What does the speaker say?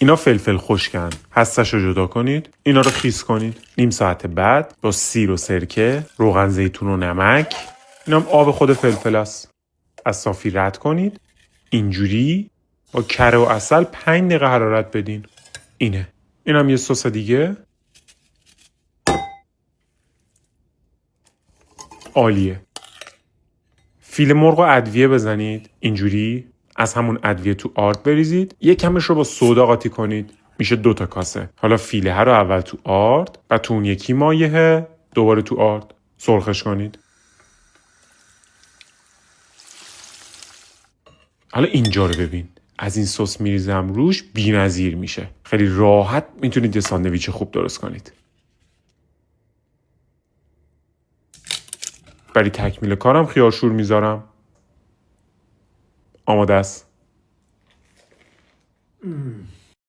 اینا فلفل خشکن. هستش رو جدا کنید. اینا رو خیس کنید. نیم ساعت بعد با سیر و سرکه، روغن زیتون و نمک، اینا هم آب خود فلفل است. از صافی رد کنید. اینجوری با کره و عسل 5 دقیقه حرارت بدین. اینه. این هم یه سس دیگه. عالیه. فیله مرغ و ادویه بزنید. اینجوری از همون ادویه تو آرد بریزید. یک کمش رو با سودا قاطی کنید. میشه 2 تا کاسه. حالا فیله ها رو اول تو آرد و تو اون یکی مایحه دوباره تو آرد سرخش کنید. حالا اینجا رو ببین. از این سس میریزم روش، بی‌نظیر میشه. خیلی راحت میتونید یه ساندویچ خوب درست کنید. برای تکمیل کارم خیارشور میذارم. آماده است.